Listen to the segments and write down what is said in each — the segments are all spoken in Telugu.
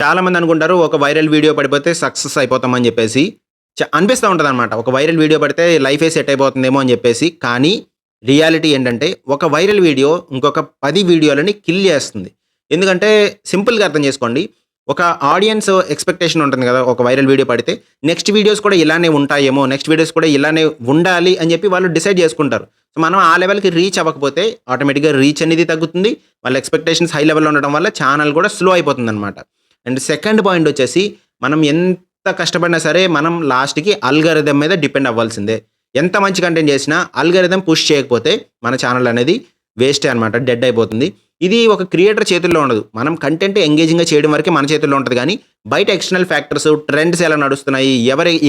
చాలామంది అనుకుంటారు ఒక వైరల్ వీడియో పడిపోతే సక్సెస్ అయిపోతామని చెప్పేసి. అనిపిస్తా ఉంటదనమాట. ఒక వైరల్ వీడియో పడితే లైఫే సెట్ అయిపోతుందేమో అని చెప్పేసి. కానీ రియాలిటీ ఏంటంటే ఒక వైరల్ వీడియో ఇంకొక 10 వీడియోలని కిల్ చేస్తుంది. ఎందుకంటే సింపుల్‌గా అర్థం చేసుకోండి. ఒక ఆడియన్స్ ఎక్స్‌పెక్టేషన్ ఉంటుంది కదా! ఒక వైరల్ వీడియో పడితే నెక్స్ట్ వీడియోస్ కూడా ఇలానే ఉంటాయేమో, నెక్స్ట్ వీడియోస్ కూడా ఇలానే ఉండాలి అని చెప్పి వాళ్ళు డిసైడ్ చేసుకుంటారు. సో, మనం ఆ లెవెల్‌కి రీచ్ అవ్వకపోతే ఆటోమేటిక్‌గా రీచ్ అనేది తగ్గుతుంది. వాళ్ళ ఎక్స్‌పెక్టేషన్స్ హై లెవెల్‌లో ఉండడం వల్ల ఛానెల్ కూడా స్లో అయిపోతుందనమాట. అండ్ సెకండ్ పాయింట్ వచ్చేసి మనం ఎంత కష్టపడినా సరే మనం లాస్ట్‌కి అల్గారిథం మీద డిపెండ్ అవ్వాల్సిందే. ఎంత మంచి కంటెంట్ చేసినా అల్గారిథం పుష్ చేయకపోతే మన ఛానెల్ అనేది వేస్టే అనమాట. డెడ్ అయిపోతుంది. ఇది ఒక క్రియేటర్ చేతుల్లో ఉండదు. మనం కంటెంట్ ఎంగేజింగ్‌గా చేయడం వరకే మన చేతుల్లో ఉంటది గానీ, బయట ఎక్స్‌టర్నల్ ఫ్యాక్టర్స్, ట్రెండ్స్ ఎలా నడుస్తున్నాయి,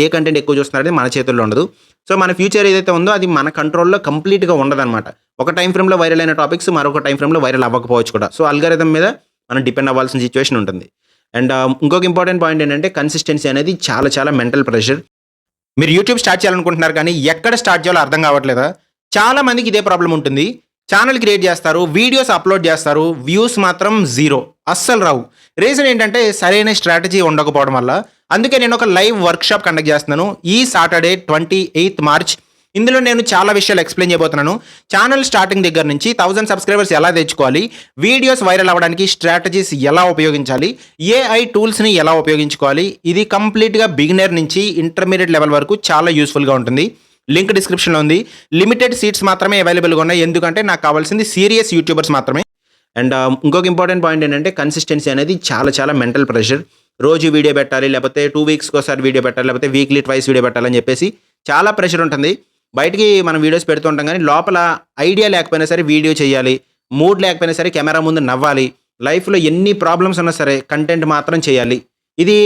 ఏ కంటెంట్ ఎక్కువ చూస్తున్నారనేది మన చేతుల్లో ఉండదు. సో, మన ఫ్యూచర్ ఏదైతే ఉందో అది మన కంట్రోల్‌లో కంప్లీట్‌గా ఉండదనమాట. ఒక టైమ్ ఫ్రేమ్‌లో వైరల్ అయిన టాపిక్స్ మరొక టైమ్ ఫ్రేమ్‌లో వైరల్ అవ్వకపోవచ్చు కూడా. సో, అల్గారిథం మీద మనం డిపెండ్ అవ్వాల్సిన సిట్యుయేషన్ ఉంటుంది. అండ్ ఇంకొక ఇంపార్టెంట్ పాయింట్ ఏంటంటే కన్సిస్టెన్సీ అనేది చాలా చాలా మెంటల్ ప్రెషర్. మీరు యూట్యూబ్ స్టార్ట్ చేయాలనుకుంటున్నారు కానీ ఎక్కడ స్టార్ట్ చేయాలో అర్థం కావట్లేదా? చాలా మందికి ఇదే ప్రాబ్లమ్ ఉంటుంది. ఛానెల్ క్రియేట్ చేస్తారు, వీడియోస్ అప్లోడ్ చేస్తారు, వ్యూస్ మాత్రం జీరో, అస్సలు రావు. రీజన్ ఏంటంటే సరైన స్ట్రాటజీ ఉండకపోవడం వల్ల. అందుకే నేను ఒక లైవ్ వర్క్షాప్ కండక్ట్ చేస్తున్నాను ఈ సాటర్డే 28 మార్చ్. ఇందులో నేను చాలా విషయాలు ఎక్స్ప్లెయిన్ చేయబోతున్నాను. ఛానల్ స్టార్టింగ్ దగ్గర నుంచి 1000 సబ్స్క్రైబర్స్ ఎలా తెచ్చుకోవాలి, వీడియోస్ వైరల్ అవ్వడానికి స్ట్రాటజీస్ ఎలా ఉపయోగించాలి, ఏఐ టూల్స్ని ఎలా ఉపయోగించుకోవాలి. ఇది కంప్లీట్గా బిగినర్ నుంచి ఇంటర్మీడియట్ లెవెల్ వరకు చాలా యూస్ఫుల్గా ఉంటుంది. లింక్ డిస్క్రిప్షన్లో ఉంది. లిమిటెడ్ సీట్స్ మాత్రమే అవైలబుల్గా ఉన్నాయి. ఎందుకంటే నాకు కావాల్సింది సీరియస్ యూట్యూబర్స్ మాత్రమే. అండ్ ఇంకొక ఇంపార్టెంట్ పాయింట్ ఏంటంటే కన్సిస్టెన్సీ అనేది చాలా చాలా మెంటల్ ప్రెషర్. రోజు వీడియో పెట్టాలి, లేకపోతే 2 వీక్స్కి ఒకసారి వీడియో పెట్టాలి, లేకపోతే వీక్లీ ట్వైస్ వీడియో పెట్టాలని చెప్పేసి చాలా ప్రెషర్ ఉంటుంది. బయటికి మనం వీడియోస్ పెడుతూ ఉంటాం కానీ లోపల ఐడియా లేకపోయినా సరే వీడియో చేయాలి, మూడ్ లేకపోయినా సరే కెమెరా ముందు నవ్వాలి, లైఫ్లో ఎన్ని ప్రాబ్లమ్స్ ఉన్నా సరే కంటెంట్ మాత్రం చేయాలి. ఇది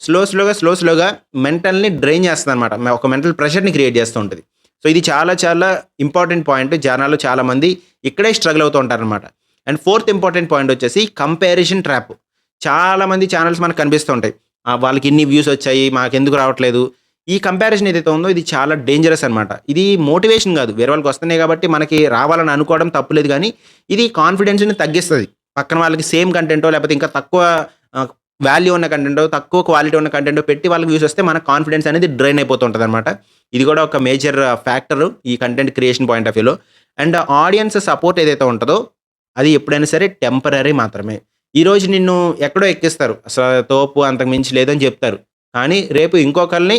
స్లోగా మెంటల్ని డ్రైన్ చేస్తుంది అనమాట. ఒక మెంటల్ ప్రెషర్ని క్రియేట్ చేస్తూ ఉంటుంది. సో, ఇది చాలా చాలా ఇంపార్టెంట్ పాయింట్. జనాలు చాలామంది ఇక్కడే స్ట్రగుల్ అవుతూ ఉంటారనమాట. అండ్ ఫోర్త్ ఇంపార్టెంట్ పాయింట్ వచ్చేసి కంపారిజన్ ట్రాప్. చాలామంది ఛానల్స్ మనకు కనిపిస్తూ ఉంటాయి. వాళ్ళకి ఇన్ని వ్యూస్ వచ్చాయి, మాకెందుకు రావట్లేదు. ఈ కంపారిజన్ ఏదైతే ఉందో ఇది చాలా డేంజరస్ అనమాట. ఇది మోటివేషన్ కాదు, వేరే వాళ్ళకి వస్తున్నాయి కాబట్టి మనకి రావాలని అనుకోవడం తప్పులేదు, కానీ ఇది కాన్ఫిడెన్స్ని తగ్గిస్తుంది. పక్కన వాళ్ళకి సేమ్ కంటెంటో లేకపోతే ఇంకా తక్కువ వాల్యూ ఉన్న కంటెంటో, తక్కువ క్వాలిటీ ఉన్న కంటెంటో పెట్టి వాళ్ళకి వ్యూస్ వస్తే మన కాన్ఫిడెన్స్ అనేది డ్రైన్ అయిపోతూ ఉంటుంది అనమాట. ఇది కూడా ఒక మేజర్ ఫ్యాక్టర్ ఈ కంటెంట్ క్రియేషన్ పాయింట్ ఆఫ్ వ్యూలో. అండ్ ఆడియన్స్ సపోర్ట్ ఏదైతే ఉంటుందో అది ఎప్పుడైనా సరే టెంపరరీ మాత్రమే. ఈరోజు నిన్ను ఎక్కడో ఎక్కిస్తారు, అసలు తోపు అంతకు మించి లేదని చెప్తారు. కానీ రేపు ఇంకొకరిని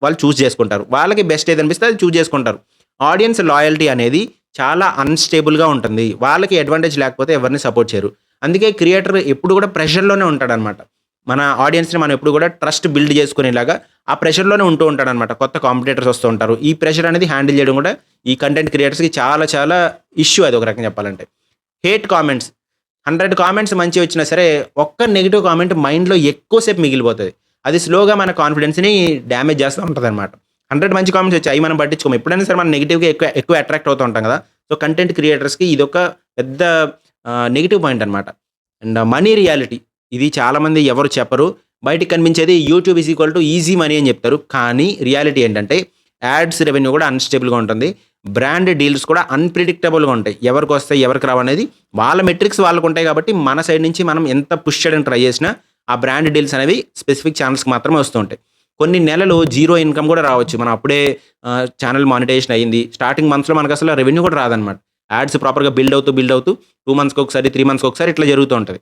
వాళ్ళు చూస్ చేసుకుంటారు. వాళ్ళకి బెస్ట్ ఏది అనిపిస్తే అది చూస్ చేసుకుంటారు. ఆడియన్స్ లాయల్టీ అనేది చాలా అన్‌స్టేబుల్‌గా ఉంటుంది. వాళ్ళకి అడ్వాంటేజ్ లేకపోతే ఎవరిని సపోర్ట్ చేయరు. అందుకే క్రియేటర్ ఎప్పుడు కూడా ప్రెషర్‌లోనే ఉంటాడనమాట. మన ఆడియన్స్‌ని మనం ఎప్పుడు కూడా ట్రస్ట్ బిల్డ్ చేసుకునేలాగా ఆ ప్రెషర్‌లోనే ఉంటూ ఉంటాడనమాట. కొత్త కాంపిటీటర్స్ వస్తూ ఉంటారు. ఈ ప్రెషర్ అనేది హ్యాండిల్ చేయడం కూడా ఈ కంటెంట్ క్రియేటర్స్‌కి చాలా చాలా ఇష్యూ, అది ఒక రకంగా చెప్పాలంటే. హేట్ కామెంట్స్, 100 కామెంట్స్ మంచివి వచ్చినా సరే ఒక్క నెగెటివ్ కామెంట్ మైండ్‌లో ఎక్కువసేపు మిగిలిపోతది. అది స్లోగా మన కాన్ఫిడెన్స్‌ని డ్యామేజ్ చేస్తూ ఉంటదనమాట. 100 మంచి కామెంట్స్ వచ్చాయి, అవి మనం పట్టించుకోము. ఎప్పుడైనా సరే మనం నెగెటివ్‌గా ఎక్కువ అట్రాక్ట్ అవుతూ ఉంటాం కదా! సో, కంటెంట్ క్రియేటర్స్‌కి ఇదొక పెద్ద నెగెటివ్ పాయింట్ అనమాట. అండ్ మనీ రియాలిటీ, ఇది చాలామంది ఎవరు చెప్పరు. బయటికి కనిపించేది YouTube is equal to easy money అని చెప్తారు. కానీ రియాలిటీ ఏంటంటే యాడ్స్ రెవెన్యూ కూడా అన్‌స్టేబుల్‌గా ఉంటుంది. బ్రాండ్ డీల్స్ కూడా అన్‌ప్రెడిక్టబుల్‌గా ఉంటాయి. ఎవరికి వస్తాయి, ఎవరికి రావనేది వాళ్ళ మెట్రిక్స్ వాళ్ళకు ఉంటాయి కాబట్టి మన సైడ్ నుంచి మనం ఎంత పుష్ చేయడానికి ట్రై చేసినా ఆ బ్రాండ్ డీల్స్ అనేవి స్పెసిఫిక్ ఛానల్స్‌కి మాత్రమే వస్తూ ఉంటాయి. కొన్ని నెలలు జీరో ఇన్‌కమ్ కూడా రావచ్చు. మనం అప్పుడే ఛానల్ మానిటైజేషన్ అయింది. స్టార్టింగ్ మంత్స్‌లో మనకు అసలు రెవెన్యూ కూడా రాదనమాట. యాడ్స్ ప్రాపర్‌గా బిల్డ్ అవుతూ 2 మంత్స్‌కి ఒకసారి, 3 మంత్స్‌కి ఒకసారి ఇట్లా జరుగుతూ ఉంటది.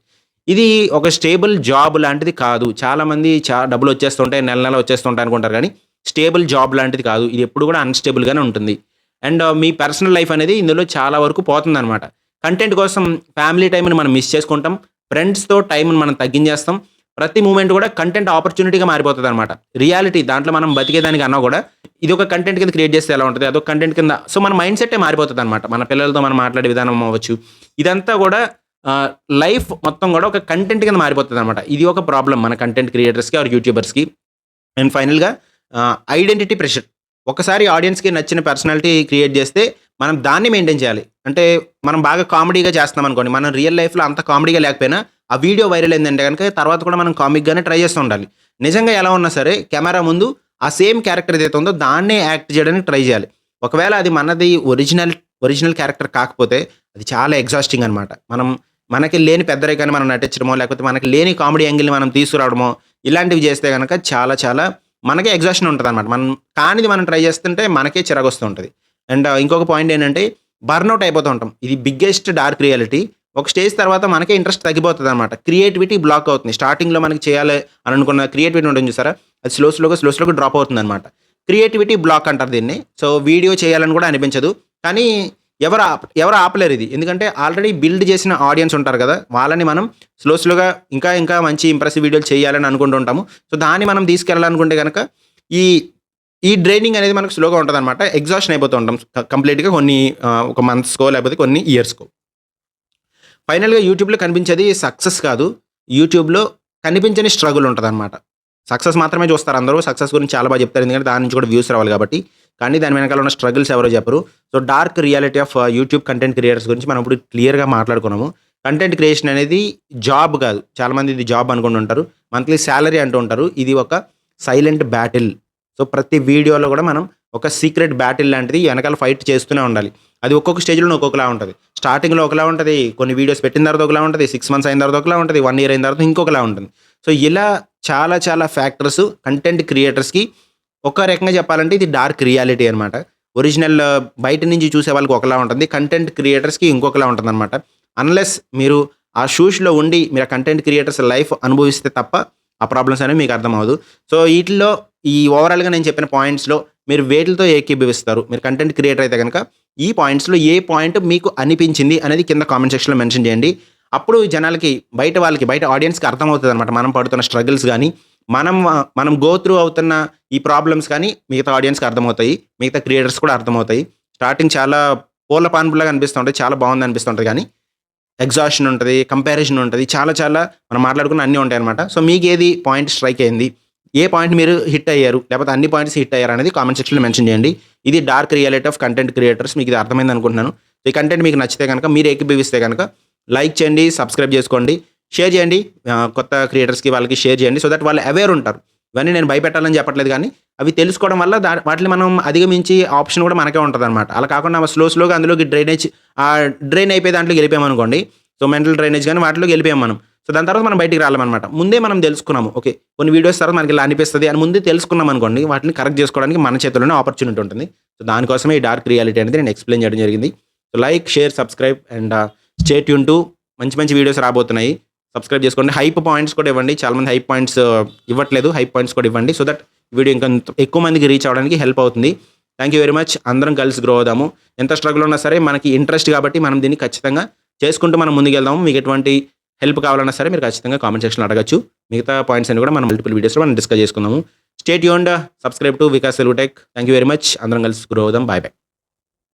ఇది ఒక స్టేబుల్ జాబ్ లాంటిది కాదు. చాలామంది డబ్బులు వచ్చేస్తుంటాయి, నెల వచ్చేస్తుంటాయి అనుకుంటారు కానీ స్టేబుల్ జాబ్ లాంటిది కాదు. ఇది ఎప్పుడు కూడా అన్‌స్టేబుల్‌గానే ఉంటుంది. అండ్ మీ పర్సనల్ లైఫ్ అనేది ఇందులో చాలా వరకు పోతుందనమాట. కంటెంట్ కోసం ఫ్యామిలీ టైమ్‌ని మనం మిస్ చేసుకుంటాం. ఫ్రెండ్స్‌తో టైమ్‌ని మనం తగ్గించేస్తాం. ప్రతి మూమెంట్ కూడా కంటెంట్ ఆపర్చునిటీగా మారిపోతదనమాట. రియాలిటీ దాంట్లో మనం బతికేదానికన్నా కూడా ఇది ఒక కంటెంట్ కింద క్రియేట్ చేస్తే ఎలా ఉంటది, అదొక కంటెంట్ కింద. సో, మన మైండ్ సెట్టే మారిపోతదనమాట. మన పిల్లలతో మనం మాట్లాడే విధానం అవ్వచ్చు. ఇదంతా కూడా లైఫ్ మొత్తం కూడా ఒక కంటెంట్ కింద మారిపోతదనమాట. ఇది ఒక ప్రాబ్లమ్ మన కంటెంట్ క్రియేటర్స్‌కి ఆర్ యూట్యూబర్స్‌కి. అండ్ ఫైనల్‌గా ఐడెంటిటీ ప్రెషర్. ఒకసారి ఆడియన్స్‌కి నచ్చిన పర్సనాలిటీ క్రియేట్ చేస్తే మనం దాన్ని మెయింటైన్ చేయాలి. అంటే మనం బాగా కామెడీగా చేస్తున్నాం అనుకోండి, మనం రియల్ లైఫ్‌లో అంత కామెడీగా లేకపోయినా ఆ వీడియో వైరల్ అయిందంటే గనుక తర్వాత కూడా మనం కామిక్‌గానే ట్రై చేస్తూ ఉండాలి. నిజంగా ఎలా ఉన్నా సరే కెమెరా ముందు ఆ సేమ్ క్యారెక్టర్ ఏదైతే ఉందో దాన్నే యాక్ట్ చేయడానికి ట్రై చేయాలి. ఒకవేళ అది మనది ఒరిజినల్ క్యారెక్టర్ కాకపోతే అది చాలా ఎగ్జాస్టింగ్ అనమాట. మనకి లేని పెద్దరికాన్ని మనం నటించడమో, లేకపోతే మనకి లేని కామెడీ యాంగిల్‌ని మనం తీసుకురావడమో, ఇలాంటివి చేస్తే గనక చాలా చాలా మనకే ఎగ్జాషన్ ఉంటదనమాట. కానిది మనం ట్రై చేస్తుంటే మనకే చిరాకొస్తూ ఉంటది. అండ్ ఇంకొక పాయింట్ ఏంటంటే బర్న్‌ఔట్ అయిపోతూ ఉంటాం. ఇది బిగ్గెస్ట్ డార్క్ రియాలిటీ. ఒక స్టేజ్ తర్వాత మనకే ఇంట్రెస్ట్ తగ్గిపోతదనమాట. క్రియేటివిటీ బ్లాక్ అవుతుంది. స్టార్టింగ్‌లో మనకి చేయాలి అని అనుకున్న క్రియేటివిటీ ఉంటుంది చూసారా? అది స్లోగా డ్రాప్ అవుతుందనమాట. క్రియేటివిటీ బ్లాక్ అంటారు దీన్ని. సో, వీడియో చేయాలని కూడా అనిపించదు. కానీ ఎవరు ఆపలేరు ఇది. ఎందుకంటే ఆల్రెడీ బిల్డ్ చేసిన ఆడియన్స్ ఉంటారు కదా! వాళ్ళని మనం స్లోగా ఇంకా మంచి ఇంప్రెసివ్ వీడియోలు చేయాలని అనుకుంటూ ఉంటాము. సో, దాన్ని మనం తీసుకెళ్ళాలనుకుంటే గనక ఈ ఈ డ్రైనింగ్ అనేది మనకు స్లోగా ఉంటదనమాట. ఎగ్జాషన్ అయిపోతూ ఉంటాం కంప్లీట్‌గా ఒక మంత్స్‌కో లేకపోతే కొన్ని ఇయర్స్‌కో. ఫైనల్‌గా యూట్యూబ్‌లో కనిపించేది సక్సెస్ కాదు. యూట్యూబ్‌లో కనిపించని స్ట్రగుల్ ఉంటదనమాట. సక్సెస్ మాత్రమే చూస్తారు అందరూ. సక్సెస్ గురించి చాలా చెప్తారు. ఎందుకంటే దాని నుంచి కూడా వ్యూస్ రావాలి కాబట్టి. కానీ దాని వెనకాల ఉన్న స్ట్రగుల్స్ ఎవరో చెప్పరు. So, dark reality of YouTube content creators గురించి మనం ఇప్పుడు క్లియర్‌గా మాట్లాడుకున్నాము. కంటెంట్ క్రియేషన్ అనేది జాబ్ కాదు. చాలామంది ఇది జాబ్ అనుకుంటుంటారు. మంత్లీ సాలరీ అంటూ ఉంటారు. ఇది ఒక సైలెంట్ బ్యాటిల్. సో, ప్రతి వీడియోలో కూడా మనం ఒక సీక్రెట్ బ్యాటిల్ లాంటిది వెనకాల ఫైట్ చేస్తూనే ఉండాలి. అది ఒక్కొక్క స్టేజ్‌లోనే ఒక్కొక్కలా ఉంటది. స్టార్టింగ్‌లో ఒకలా ఉంటది. కొన్ని వీడియోస్ పెట్టిన తర్వాత ఒకలా ఉంటది. 6 మంత్స్ అయిన తర్వాత ఒకలా ఉంటది. 1 ఇయర్ అయిన తర్వాత ఇంకొకలా ఉంటుంది. సో, ఇలా చాలా ఫ్యాక్టర్స్ కంటెంట్ క్రియేటర్స్‌కి ఒక రకంగా చెప్పాలంటే ఇది డార్క్ రియాలిటీ అనమాట. ఒరిజినల్ బయట నుంచి చూసే వాళ్ళకి ఒకలా ఉంటుంది. కంటెంట్ క్రియేటర్స్‌కి ఇంకొకలా ఉంటుందనమాట. అన్‌లెస్ మీరు ఆ షూస్‌లో ఉండి మీరు ఆ కంటెంట్ క్రియేటర్స్ లైఫ్ అనుభవిస్తే తప్ప ఆ ప్రాబ్లమ్స్ అనేవి మీకు అర్థమవ్వదు. సో, ఈటిల్లో ఈ ఓవరాల్‌గా నేను చెప్పిన పాయింట్స్‌లో మీరు వేటిలతో ఏకీభవిస్తారు? మీరు కంటెంట్ క్రియేటర్ అయితే గనక ఈ పాయింట్స్‌లో ఏ పాయింట్ మీకు అనిపించింది అనేది కింద కామెంట్ సెక్షన్‌లో మెన్షన్ చేయండి. అప్పుడు జనాలకి బయట ఆడియన్స్‌కి అర్థమవుతదనమాట. మనం పడుతున్న స్ట్రగుల్స్ గాని, మనం గో త్రూ అవుతున్న ఈ ప్రాబ్లమ్స్ కానీ మిగతా ఆడియన్స్‌కి అర్థమవుతాయి. మిగతా క్రియేటర్స్ కూడా అర్థమవుతాయి. స్టార్టింగ్ చాలా పూల పాన్పులాగా అనిపిస్తుంటాయి. చాలా బాగుంది అనిపిస్తుంటది గానీ, ఎగ్జాషన్ ఉంటది. కంపారిజన్ ఉంటది. చాలా మనం మాట్లాడుకున్న అన్నీ ఉంటాయనమాట. సో, మీకేది పాయింట్ స్ట్రైక్ అయింది? ఏ పాయింట్ మీరు హిట్ అయ్యారు? లేకపోతే అన్ని పాయింట్స్ హిట్ అయ్యారనేది కామెంట్ సెక్షన్‌లో మెన్షన్ చేయండి. ఇది dark reality of content creators. మీకు ఇది అర్థమైంది అనుకుంటున్నాను. ఈ కంటెంట్ మీకు నచ్చితే గనక మీరు ఏకీభవిస్తే గనక లైక్ చేయండి, సబ్స్క్రైబ్ చేసుకోండి, షేర్ చేయండి. కొత్త క్రియేటర్స్‌కి వాళ్ళకి షేర్ చేయండి. సో దట్ వాళ్ళు అవేర్ ఉంటారు. ఇవన్నీ నేను భయపెట్టాలని చెప్పట్లేదు గానీ, అవి తెలుసుకోవడం వల్ల వాటిని మనం అధిగమించి ఆప్షన్ కూడా మనకే ఉంటదనమాట. అలా కాకుండా స్లోగా అందులోకి డ్రైన్ అయిపోయే దాంట్లోకి వెళ్ళిపోయామనుకోండి. సో, మెంటల్ డ్రైనేజ్ గాని వాటిలోకి వెళ్ళిపోయాం మనం. సో, దాని తర్వాత మనం బయటికి రాలేమనమాట. ముందే మనం తెలుసుకున్నాము. ఓకే. కొన్ని వీడియోస్ తర్వాత మనకి ఇలా అనిపిస్తది అని ముందే తెలుసుకున్నామనుకోండి, వాటిని కరెక్ట్ చేసుకోవడానికి మన చేతుల్లోనే ఆపర్చునిటీ ఉంటుంది. సో, దానికోసమే ఈ డార్క్ రియాలిటీ అనేది నేను ఎక్స్‌ప్లెయిన్ చేయడం జరిగింది. So, like, share, subscribe and stay tune to మంచి వీడియోస్ రాబోతున్నాయి. సబ్స్క్రైబ్ చేసుకోండి. హైప్ పాయింట్స్ కూడా ఇవ్వండి. చాలామంది హైప్ పాయింట్స్ ఇవ్వట్లేదు. హైప్ పాయింట్స్ కూడా ఇవ్వండి. సో దట్ వీడియో ఇంకా ఎక్కువ మందికి రీచ్ అవ్వడానికి హెల్ప్ అవుతుంది. Thank you very much. అందరం కలిసి గ్రో అవుదాము. ఎంత స్ట్రగుల్ ఉన్నా సరే మనకి ఇంట్రెస్ట్ కాబట్టి మనం దీన్ని ఖచ్చితంగా చేసుకుంటూ మనం ముందుకెళ్దాము. మీకు ఎటువంటి హెల్ప్ కావాలన్నా సరే మీరు ఖచ్చితంగా కామెంట్ సెక్షన్‌లో అడగొచ్చు. మిగతా పాయింట్స్ అన్ని కూడా మనం మల్టిపుల్ వీడియోస్‌లో మనం డిస్కస్ చేసుకుందాము. Stay tuned. Subscribe to Vikas Telugu tech. Thank you very much. అందరం కలిసి గ్రో అవుదాం. బై.